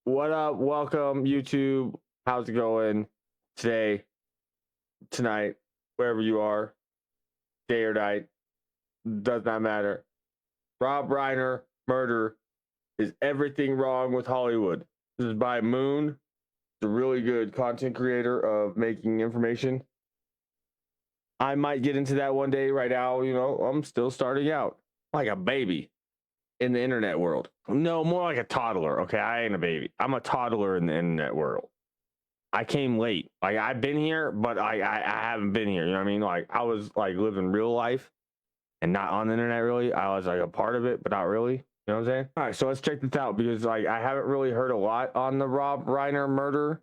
What up? Welcome, YouTube. How's it going today, tonight, wherever you are, day or night? Does not matter. Rob Reiner murder is everything wrong with Hollywood. This is by Moon, a really good content creator of making information. I might get into that one day. Right now, I'm still starting out like a baby in the internet world. No, more like a toddler. Okay, I ain't a baby. I'm a toddler in the internet world. I came late. Like I've been here, but I haven't been here. You know what I mean? Like I was like living real life and not on the internet really. I was like a part of it, but not really. You know what I'm saying? All right, so let's check this out because like I haven't really heard a lot on the Rob Reiner murder.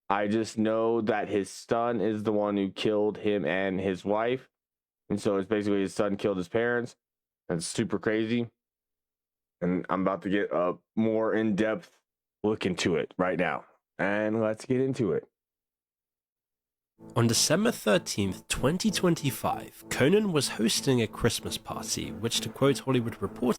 I just know that his son is the one who killed him and his wife. And so it's basically his son killed his parents. That's super crazy. And I'm about to get a more in-depth look into it right now. And let's get into it. On December 13th, 2025, Conan was hosting a Christmas party, which, to quote Hollywood Reporter,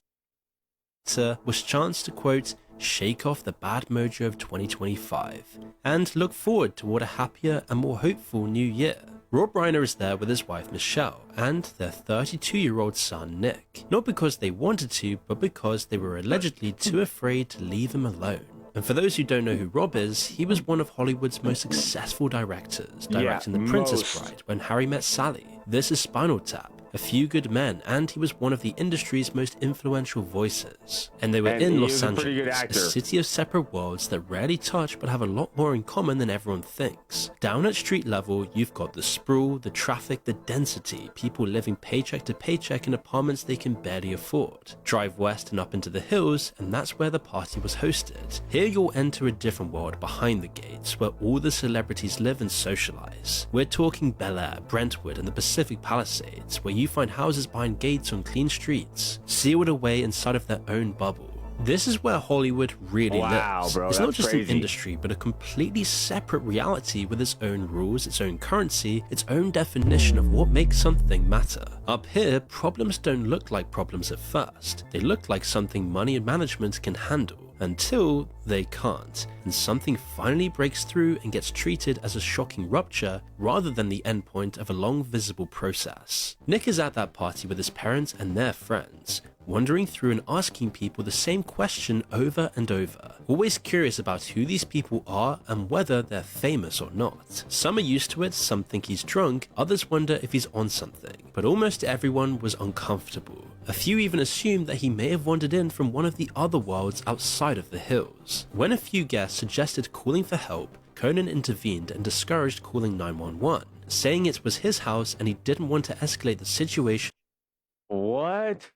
was chanced to, quote, shake off the bad mojo of 2025 and look forward toward a happier and more hopeful new year. Rob Reiner is there with his wife Michelle and their 32-year-old son Nick, not because they wanted to, but because they were allegedly too afraid to leave him alone. And for those who don't know who Rob is, he was one of Hollywood's most successful directors, directing The Princess Bride, When Harry Met Sally, This Is Spinal Tap, A Few Good Men, and he was one of the industry's most influential voices. And they were in Los Angeles, a city of separate worlds that rarely touch but have a lot more in common than everyone thinks. Down at street level, you've got the sprawl, the traffic, the density, people living paycheck to paycheck in apartments they can barely afford. Drive west and up into the hills, and that's where the party was hosted. Here you'll enter a different world behind the gates, where all the celebrities live and socialize. We're talking Bel Air, Brentwood, and the Pacific Palisades, where you find houses behind gates on clean streets, sealed away inside of their own bubble. This is where Hollywood really lives. Bro, it's not just crazy. an industry, but a completely separate reality with its own rules, its own currency, its own definition of what makes something matter. Up here, problems don't look like problems at first. They look like something money and management can handle, until they can't, and something finally breaks through and gets treated as a shocking rupture rather than the endpoint of a long visible process. Nick is at that party with his parents and their friends, wandering through and asking people the same question over and over, always curious about who these people are and whether they're famous or not. Some are used to it, some think he's drunk, others wonder if he's on something, but almost everyone was uncomfortable. A few even assumed that he may have wandered in from one of the other worlds outside of the hills. When a few guests suggested calling for help, Conan intervened and discouraged calling 911, saying it was his house and he didn't want to escalate the situation. What?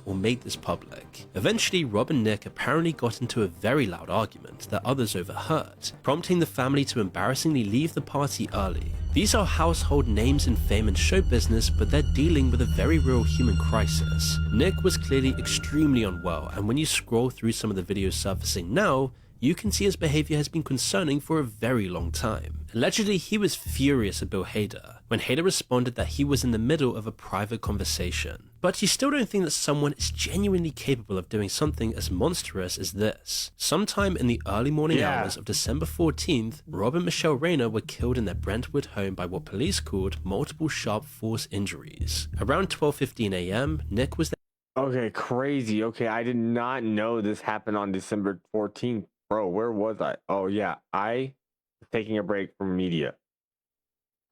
Or make this public. Eventually, Rob and Nick apparently got into a very loud argument that others overheard, prompting the family to embarrassingly leave the party early. These are household names in fame and show business, but they're dealing with a very real human crisis. Nick was clearly extremely unwell, and when you scroll through some of the videos surfacing now, you can see his behavior has been concerning for a very long time. Allegedly, he was furious at Bill Hader when Hader responded that he was in the middle of a private conversation. But you still don't think that someone is genuinely capable of doing something as monstrous as this. Sometime in the early morning hours of December 14th, Rob and Michelle Reiner were killed in their Brentwood home by what police called multiple sharp force injuries. Around 12:15 a.m., Nick was there. Okay, crazy. Okay, I did not know this happened on December 14th. Bro, where was I? Oh, yeah. I was taking a break from media.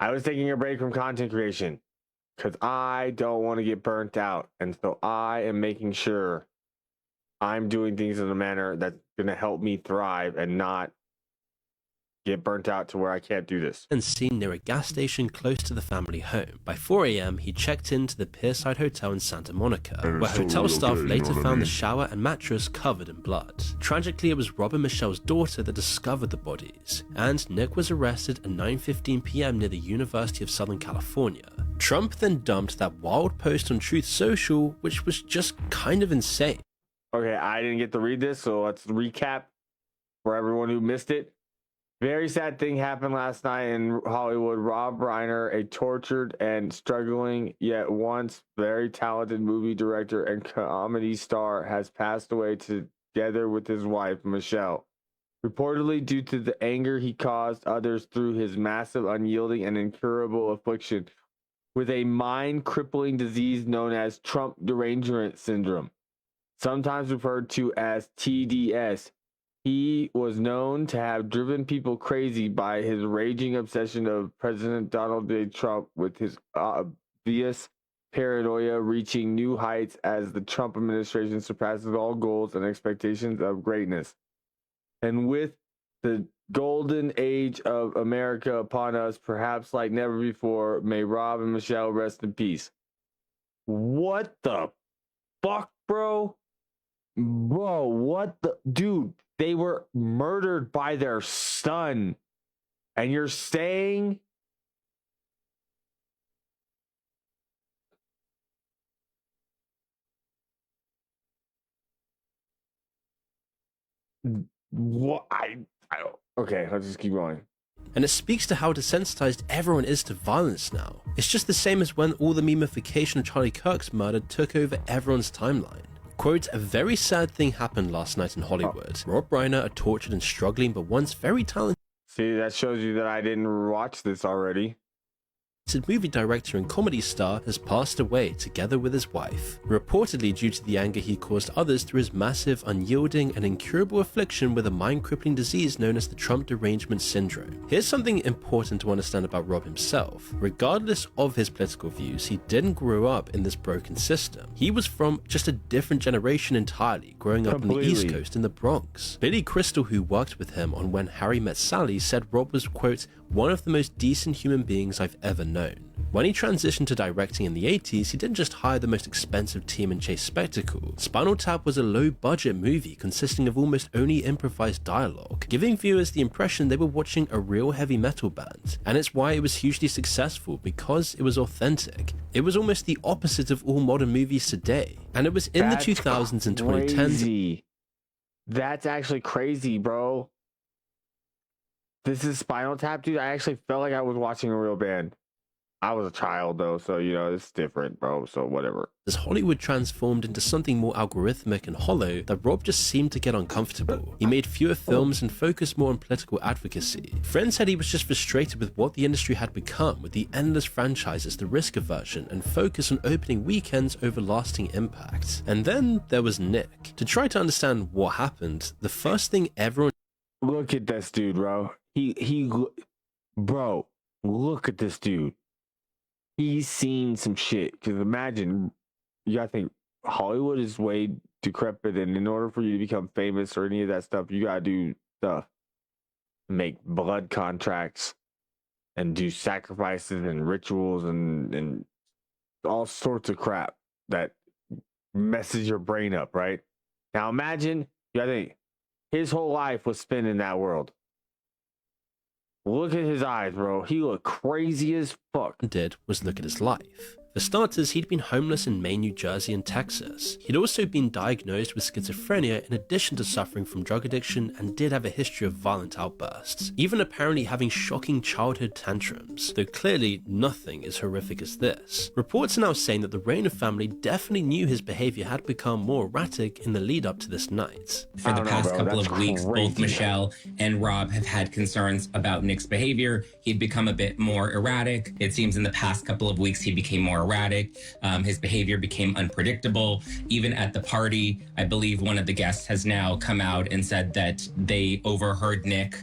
I was taking a break from content creation because I don't want to get burnt out. And so I am making sure I'm doing things in a manner that's going to help me thrive and not get burnt out to where I can't do this. And seen near a gas station close to the family home. By 4 a.m., he checked into the Pierside Hotel in Santa Monica, where hotel staff later found the shower and mattress covered in blood. Tragically, it was Rob and Michelle's daughter that discovered the bodies, and Nick was arrested at 9:15 p.m. near the University of Southern California. Trump then dumped that wild post on Truth Social, which was just kind of insane. Okay, I didn't get to read this, so let's recap for everyone who missed it. Very sad thing happened last night in Hollywood. Rob Reiner, a tortured and struggling yet once very talented movie director and comedy star, has passed away together with his wife, Michelle. Reportedly, due to the anger he caused others through his massive, unyielding, and incurable affliction with a mind-crippling disease known as Trump derangement syndrome, sometimes referred to as TDS. He was known to have driven people crazy by his raging obsession of President Donald J. Trump, with his obvious paranoia reaching new heights as the Trump administration surpasses all goals and expectations of greatness. And with the golden age of America upon us, perhaps like never before, may Rob and Michelle rest in peace. What the fuck, bro? Bro, what the dude? They were murdered by their son, and you're saying what? I don't. Okay, let's just keep going. And it speaks to how desensitized everyone is to violence now. It's just the same as when all the memification of Charlie Kirk's murder took over everyone's timeline. Quote, a very sad thing happened last night in Hollywood. Rob Reiner, a tortured and struggling but once very talented See, that shows you that I didn't watch this already. movie director and comedy star has passed away together with his wife, reportedly due to the anger he caused others through his massive, unyielding, and incurable affliction with a mind-crippling disease known as the Trump derangement syndrome. Here's something important to understand about Rob himself. Regardless of his political views, he didn't grow up in this broken system. He was from just a different generation entirely, growing up on the East Coast in the Bronx. Billy Crystal, who worked with him on When Harry Met Sally, said Rob was, quote, one of the most decent human beings I've ever known. When he transitioned to directing in the 80s, he didn't just hire the most expensive team and chase spectacle. Spinal Tap was a low-budget movie consisting of almost only improvised dialogue, giving viewers the impression they were watching a real heavy metal band. And it's why it was hugely successful, because it was authentic. It was almost the opposite of all modern movies today. And it was in the 2000s and 2010s. That's actually crazy, bro. This is Spinal Tap, dude. I actually felt like I was watching a real band. I was a child, though, so, you know, it's different, bro, so whatever. As Hollywood transformed into something more algorithmic and hollow, that Rob just seemed to get uncomfortable. He made fewer films and focused more on political advocacy. Friends said he was just frustrated with what the industry had become, with the endless franchises, the risk aversion, and focus on opening weekends over lasting impact. And then there was Nick. To try to understand what happened, the first thing everyone... Look at this dude, bro. Bro, look at this dude. He's seen some shit. Because imagine, you gotta think, Hollywood is way decrepit, and in order for you to become famous or any of that stuff, you gotta do stuff. Make blood contracts and do sacrifices and rituals and all sorts of crap that messes your brain up, right? Now imagine, you gotta think, his whole life was spent in that world. Look at his eyes, bro. He looked crazy as fuck. Did was look at his life. For starters, he'd been homeless in Maine, New Jersey, and Texas. He'd also been diagnosed with schizophrenia in addition to suffering from drug addiction, and did have a history of violent outbursts, even apparently having shocking childhood tantrums, though clearly nothing as horrific as this. Reports are now saying that the Reiner family definitely knew his behavior had become more erratic in the lead up to this night. For the past couple of weeks, both Michelle and Rob have had concerns about Nick's behavior. He'd become a bit more erratic. It seems in the past couple of weeks he became more erratic. His behavior became unpredictable. Even at the party, I believe one of the guests has now come out and said that they overheard Nick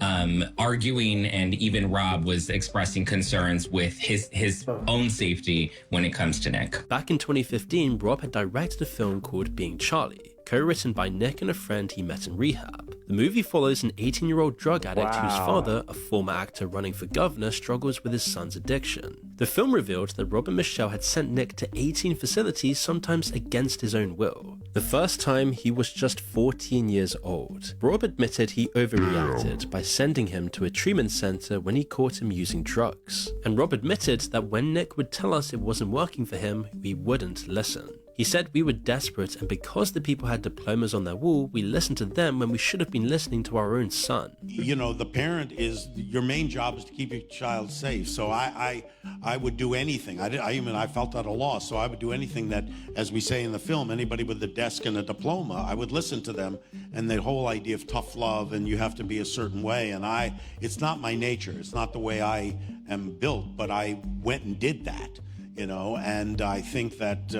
arguing, and even Rob was expressing concerns with his own safety when it comes to Nick. Back in 2015, Rob had directed a film called Being Charlie, co-written by Nick and a friend he met in rehab. The movie follows an 18-year-old drug addict whose father, a former actor running for governor, struggles with his son's addiction. The film revealed that Rob and Michelle had sent Nick to 18 facilities, sometimes against his own will. The first time, he was just 14 years old. Rob admitted he overreacted by sending him to a treatment center when he caught him using drugs. And Rob admitted that when Nick would tell us it wasn't working for him, we wouldn't listen. He said we were desperate, and because the people had diplomas on their wall, we listened to them when we should have been listening to our own son. You know, the parent is, your main job is to keep your child safe. So I would do anything. I felt at a loss. So I would do anything that, as we say in the film, anybody with a desk and a diploma, I would listen to them. And the whole idea of tough love and you have to be a certain way. And it's not my nature. It's not the way I am built, but I went and did that. You know, and I think that,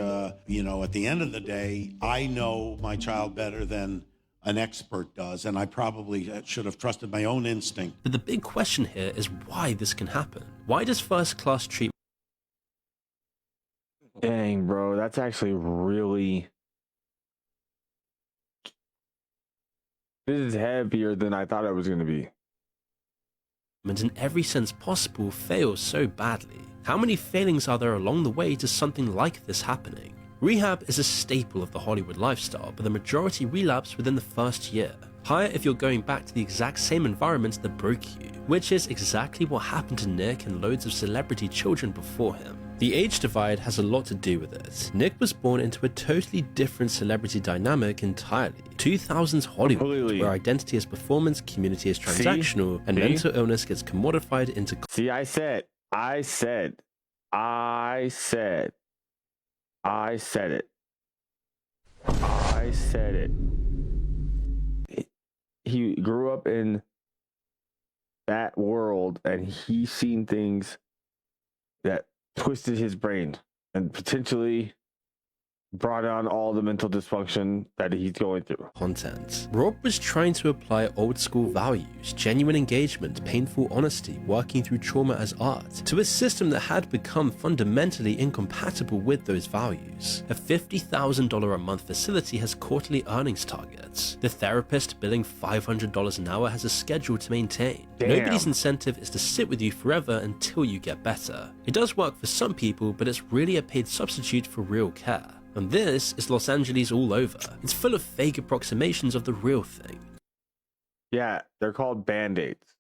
you know, at the end of the day, I know my child better than an expert does, and I probably should have trusted my own instinct. But the big question here is why this can happen. Why does first-class treatment... Dang, bro, that's actually really... This is heavier than I thought it was going to be. in every sense possible fails so badly? How many failings are there along the way to something like this happening? Rehab is a staple of the Hollywood lifestyle, but the majority relapse within the first year. Higher if you're going back to the exact same environment that broke you, which is exactly what happened to Nick and loads of celebrity children before him. The age divide has a lot to do with it. Nick was born into a totally different celebrity dynamic entirely. 2000s Hollywood, where identity is performance, community is transactional, and mental illness gets commodified into... See, I said it. He grew up in that world and he's seen things that twisted his brain and potentially brought on all the mental dysfunction that he's going through. Content. Rob was trying to apply old school values, genuine engagement, painful honesty, working through trauma as art, to a system that had become fundamentally incompatible with those values. A $50,000 a month facility has quarterly earnings targets. The therapist billing $500 an hour has a schedule to maintain. Damn. Nobody's incentive is to sit with you forever until you get better. It does work for some people, but it's really a paid substitute for real care. And this is Los Angeles all over. It's full of fake approximations of the real thing. Yeah, they're called band-aids.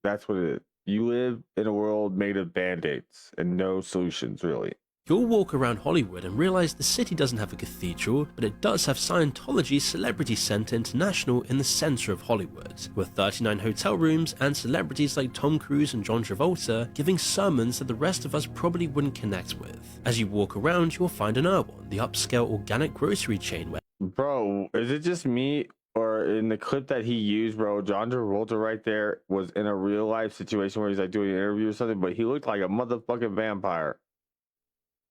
That's what it is. You live in a world made of band-aids and no solutions, really. You'll walk around Hollywood and realize the city doesn't have a cathedral, but it does have Scientology's Celebrity Center International in the center of Hollywood, with 39 hotel rooms and celebrities like Tom Cruise and John Travolta giving sermons that the rest of us probably wouldn't connect with. As you walk around, you'll find an Erewhon, the upscale organic grocery chain where... Bro, is it just me, or in the clip that he used, bro, John Travolta right there was in a real life situation where he's like doing an interview or something, but he looked like a motherfucking vampire.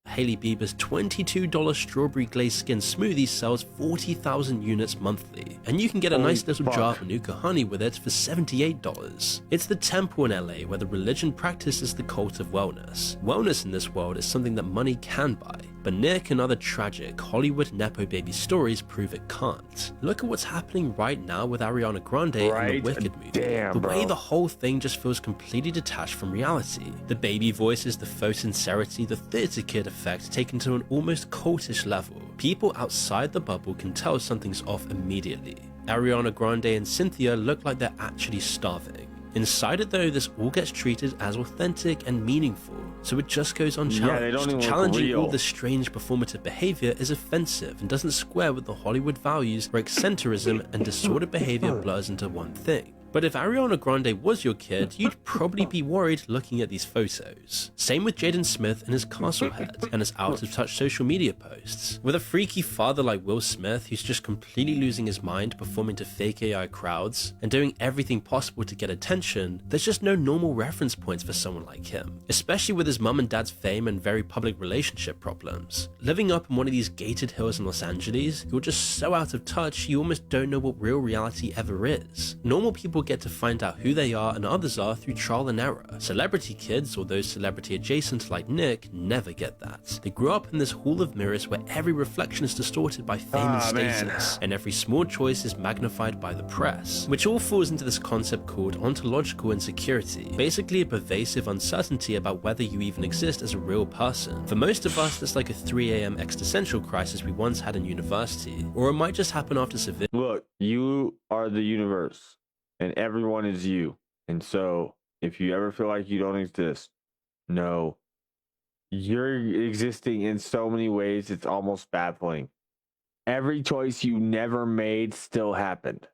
Hailey Bieber's $22 strawberry glazed skin smoothie sells 40,000 units monthly, and you can get a nice little jar of Manuka honey with it for $78. It's the temple in LA where the religion practices the cult of wellness. Wellness in this world is something that money can buy, but Nick and other tragic Hollywood Nepo baby stories prove it can't. Look at what's happening right now with Ariana Grande and the Wicked movie. Damn, the way the whole thing just feels completely detached from reality. The baby voices, the faux sincerity, the theater kid effect taken to an almost cultish level. People outside the bubble can tell something's off immediately. Ariana Grande and Cynthia look like they're actually starving. Inside it though, this all gets treated as authentic and meaningful, so it just goes unchallenged. Yeah, challenging all the strange performative behavior is offensive and doesn't square with the Hollywood values where eccentricism and disordered behavior blurs into one thing. But if Ariana Grande was your kid, you'd probably be worried looking at these photos. Same with Jaden Smith and his castle head, and his out-of-touch social media posts. With a freaky father like Will Smith, who's just completely losing his mind performing to fake AI crowds, and doing everything possible to get attention, there's just no normal reference points for someone like him. Especially with his mum and dad's fame and very public relationship problems. Living up in one of these gated hills in Los Angeles, you're just so out of touch you almost don't know what real reality ever is. Normal people get to find out who they are and others are through trial and error. Celebrity kids, or those celebrity adjacent like Nick, never get that. They grew up in this hall of mirrors where every reflection is distorted by fame and status, and every small choice is magnified by the press, which all falls into this concept called ontological insecurity, basically a pervasive uncertainty about whether you even exist as a real person. For most of us, it's like a 3 a.m. existential crisis we once had in university, or it might just happen after severe... Look, you are the universe. And everyone is you. And so, if you ever feel like you don't exist, know you're existing in so many ways, it's almost baffling. Every choice you never made still happened.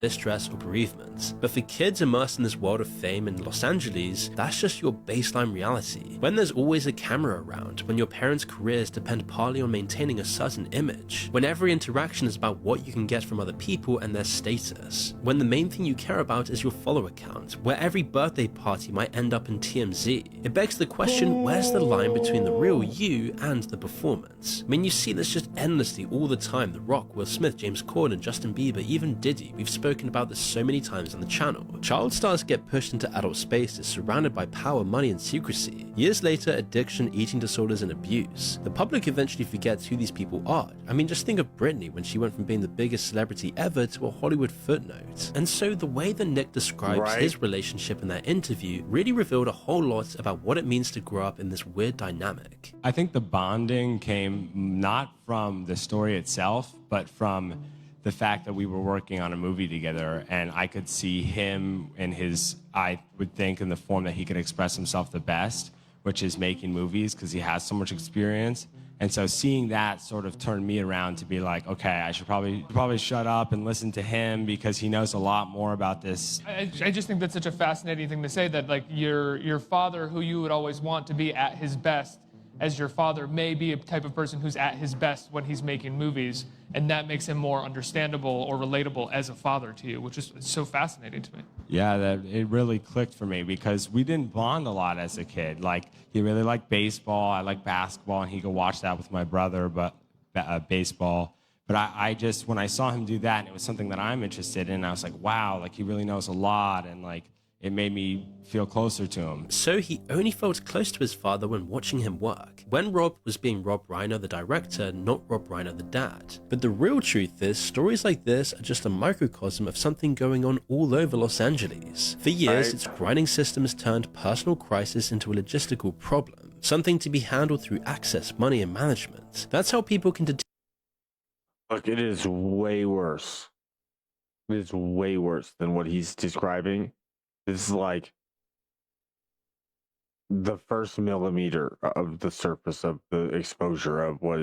Distress or bereavement. But for kids immersed in this world of fame in Los Angeles, that's just your baseline reality. When there's always a camera around, when your parents' careers depend partly on maintaining a certain image, when every interaction is about what you can get from other people and their status, when the main thing you care about is your follower count, where every birthday party might end up in TMZ, it begs the question, where's the line between the real you and the performance? I mean, you see this just endlessly all the time. The Rock, Will Smith, James Corden, Justin Bieber, even Diddy. We've spoken about this so many times on the channel. Child stars get pushed into adult spaces surrounded by power, money, and secrecy. Years later, addiction, eating disorders, and abuse. The public eventually forgets who these people are. I mean, just think of Britney when she went from being the biggest celebrity ever to a Hollywood footnote. And so the way that Nick describes his relationship in that interview really revealed a whole lot about what it means to grow up in this weird dynamic. I think the bonding came not from the story itself, but from the fact that we were working on a movie together, and I could see him in his, I would think, in the form that he could express himself the best, which is making movies, because he has so much experience. And so seeing that sort of turned me around to be like, okay, I should probably shut up and listen to him, because he knows a lot more about this. I just think that's such a fascinating thing to say, that like your father, who you would always want to be at his best as your father, may be a type of person who's at his best when he's making movies, and that makes him more understandable or relatable as a father to you, which is so fascinating to me. Yeah, that it really clicked for me, because we didn't bond a lot as a kid. Like, he really liked baseball, I like basketball, and he could watch that with my brother, but baseball. But I just, when I saw him do that, and it was something that I'm interested in, I was like, wow, like he really knows a lot, and like, it made me feel closer to him. So he only felt close to his father when watching him work, when Rob was being Rob Reiner the director, not Rob Reiner the dad. But the real truth is, stories like this are just a microcosm of something going on all over Los Angeles. For years, its grinding systems turned personal crisis into a logistical problem, something to be handled through access, money, and management. That's how people can Look, it is way worse. It is way worse than what he's describing. This is like the first millimeter of the surface of the exposure of what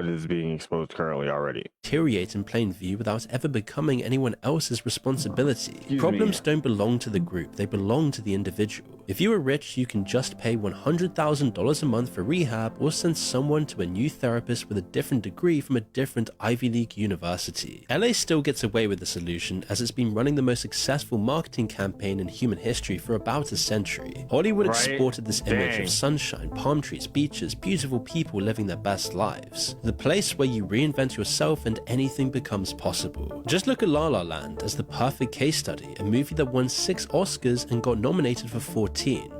is being exposed currently already. Deteriorate in plain view without ever becoming anyone else's responsibility. Problems don't belong to the group, they belong to the individual. If you are rich, you can just pay $100,000 a month for rehab, or send someone to a new therapist with a different degree from a different Ivy League university. LA still gets away with the solution, as it's been running the most successful marketing campaign in human history for about a century. Hollywood exported this image of sunshine, palm trees, beaches, beautiful people living their best lives. The place where you reinvent yourself and anything becomes possible. Just look at La La Land as the perfect case study, a movie that won 6 Oscars and got nominated for 14.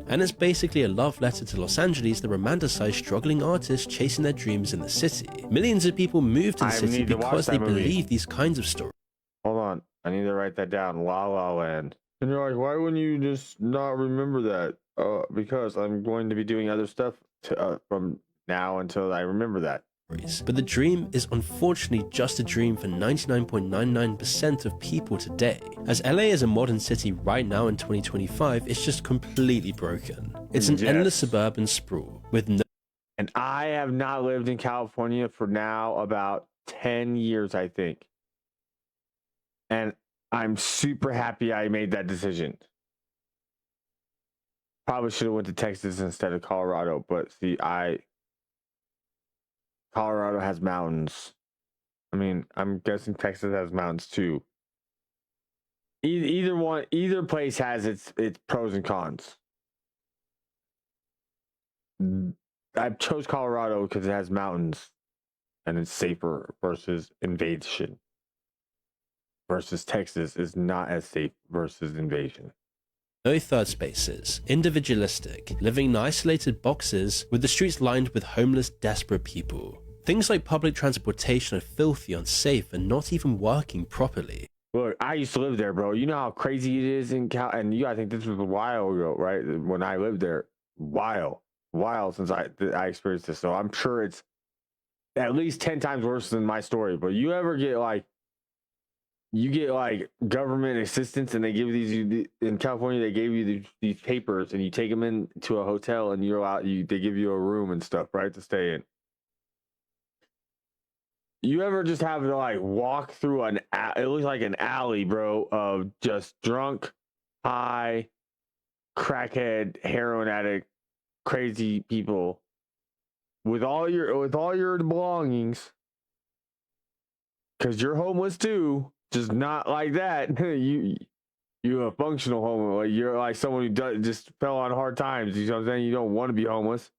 And it's basically a love letter to Los Angeles that romanticized struggling artists chasing their dreams in the city. Millions of people move to the city because they believe these kinds of stories. Hold on, I need to write that down. La La Land. And you're like, why wouldn't you just not remember that? Because I'm going to be doing other stuff from now until I remember that. But the dream is unfortunately just a dream for 99.99% of people today. As LA is a modern city right now in 2025, it's just completely broken. It's an endless suburban sprawl with no... And I have not lived in California for now about 10 years, I think. And I'm super happy I made that decision. Probably should have went to Texas instead of Colorado, but see, Colorado has mountains. I mean, I'm guessing Texas has mountains too. Either place has its pros and cons. I chose Colorado because it has mountains and it's safer versus invasion. Versus Texas is not as safe versus invasion. No third spaces, individualistic, living in isolated boxes with the streets lined with homeless, desperate people. Things like public transportation are filthy, unsafe, and not even working properly. Look, I used to live there, bro. You know how crazy it is in Cal, and I think this was a while ago, right? When I lived there, while since I experienced this. So I'm sure it's at least 10 times worse than my story. But you ever get like you get like government assistance, and they give these in California. They gave you these papers, and you take them into a hotel, and you're out. They give you a room and stuff, right, to stay in. You ever just have to like walk through it looks like an alley, bro, of just drunk, high, crackhead, heroin addict, crazy people with all your belongings, because you're homeless too. Just not like that. You're a functional homeless. Like you're like someone who just fell on hard times. You know what I'm saying? You don't want to be homeless.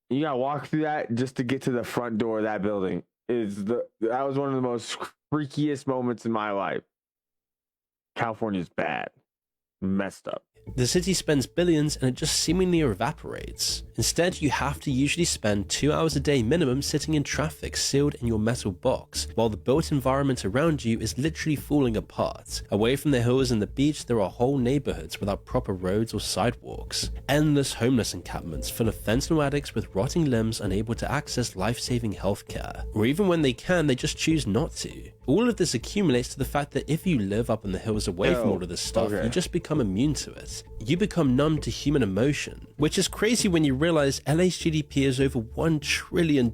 You gotta walk through that just to get to the front door of that building. That was one of the most freakiest moments in my life. California's bad, messed up. The city spends billions and it just seemingly evaporates. Instead, you have to usually spend 2 hours a day minimum sitting in traffic sealed in your metal box, while the built environment around you is literally falling apart. Away from the hills and the beach, there are whole neighborhoods without proper roads or sidewalks. Endless homeless encampments full of fentanyl addicts with rotting limbs unable to access life-saving healthcare. Or even when they can, they just choose not to. All of this accumulates to the fact that if you live up in the hills away from all of this stuff, you just become immune to it. You become numb to human emotion, which is crazy when you realize LA's GDP is over $1 trillion,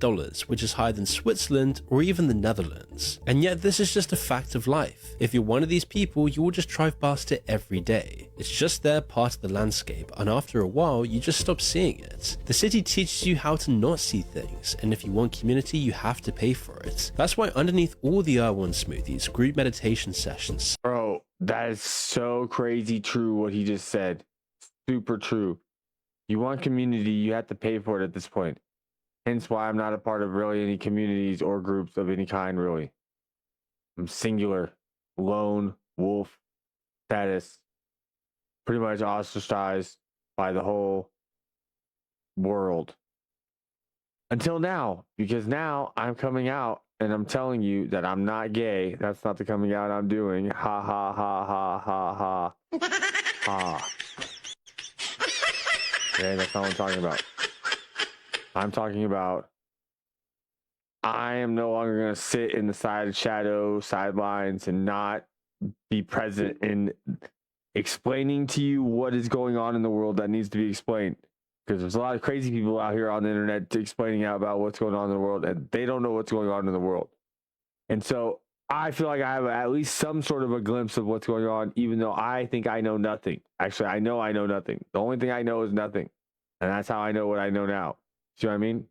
which is higher than Switzerland or even the Netherlands. And yet this is just a fact of life. If you're one of these people, you will just drive past it every day. It's just there, part of the landscape, and after a while, you just stop seeing it. The city teaches you how to not see things, and if you want community, you have to pay for it. That's why underneath all the R1 smoothies, group meditation sessions. Bro, that is so crazy true what he just said. Super true. You want community, you have to pay for it at this point. Hence why I'm not a part of really any communities or groups of any kind, really. I'm singular, lone wolf status, pretty much ostracized by the whole world. Until now, because now I'm coming out and I'm telling you that I'm not gay. That's not the coming out I'm doing. Ha ha ha ha ha ha. Ha. Okay, that's not what I'm talking about. I'm talking about I am no longer going to sit in the sidelines and not be present in explaining to you what is going on in the world that needs to be explained. Because there's a lot of crazy people out here on the internet explaining out about what's going on in the world, and they don't know what's going on in the world. And so I feel like I have at least some sort of a glimpse of what's going on, even though I think I know nothing. Actually, I know nothing. The only thing I know is nothing. And that's how I know what I know now. See what I mean?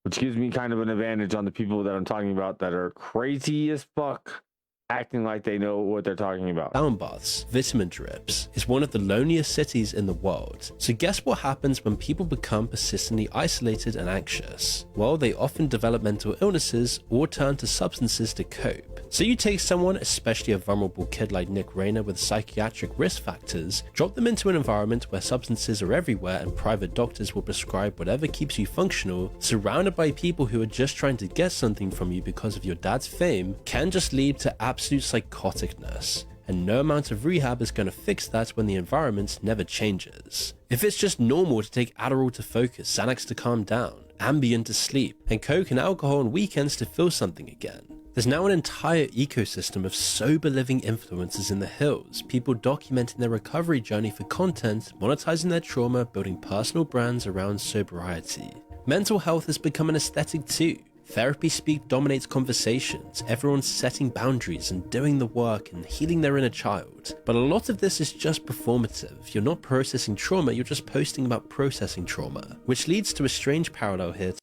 Which gives me kind of an advantage on the people that I'm talking about that are crazy as fuck, acting like they know what they're talking about. Sound baths, vitamin drips, is one of the loneliest cities in the world. So guess what happens when people become persistently isolated and anxious? Well, they often develop mental illnesses or turn to substances to cope. So you take someone, especially a vulnerable kid like Nick Reiner with psychiatric risk factors, drop them into an environment where substances are everywhere and private doctors will prescribe whatever keeps you functional, surrounded by people who are just trying to get something from you because of your dad's fame, can just lead to absolute psychoticness. And no amount of rehab is going to fix that when the environment never changes. If it's just normal to take Adderall to focus, Xanax to calm down, Ambien to sleep, and Coke and alcohol on weekends to feel something again, there's now an entire ecosystem of sober living influencers in the hills, people documenting their recovery journey for content, monetizing their trauma, building personal brands around sobriety. Mental health has become an aesthetic too. Therapy speak dominates conversations, everyone's setting boundaries and doing the work and healing their inner child. But a lot of this is just performative. You're not processing trauma, you're just posting about processing trauma, which leads to a strange parallel here.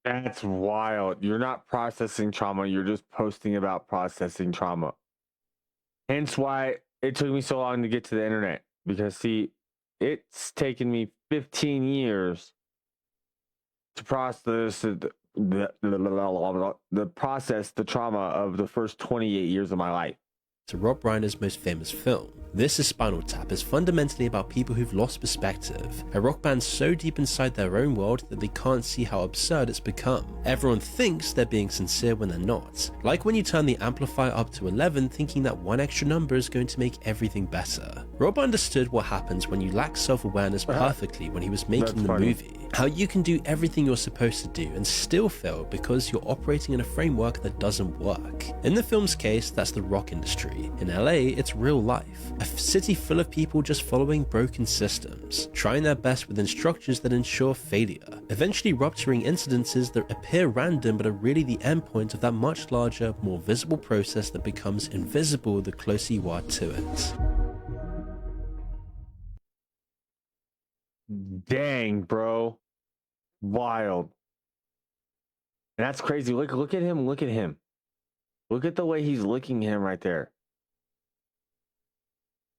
That's wild. You're not processing trauma, you're just posting about processing trauma. Hence why it took me so long to get to the internet. Because see, it's taken me 15 years to process the trauma of the first 28 years of my life. To Rob Reiner's most famous film. This is Spinal Tap is fundamentally about people who've lost perspective, a rock band so deep inside their own world that they can't see how absurd it's become. Everyone thinks they're being sincere when they're not. Like when you turn the amplifier up to 11 thinking that one extra number is going to make everything better. Rob understood what happens when you lack self-awareness perfectly when he was making the movie. How you can do everything you're supposed to do and still fail because you're operating in a framework that doesn't work. In the film's case, that's the rock industry. In LA, it's real life. A city full of people just following broken systems, trying their best within structures that ensure failure, eventually rupturing incidences that appear random but are really the endpoint of that much larger, more visible process that becomes invisible the closer you are to it. Dang, bro. Wild. And that's crazy. Look at him. Look at him. Look at the way he's looking at him right there.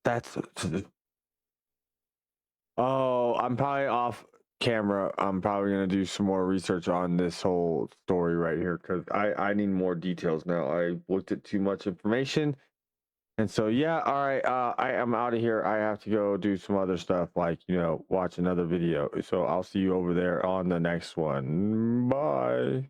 That's. Oh, I'm probably off camera. I'm probably going to do some more research on this whole story right here because I need more details now. I looked at too much information. And so, yeah, all right, I am out of here. I have to go do some other stuff, like, watch another video. So I'll see you over there on the next one. Bye.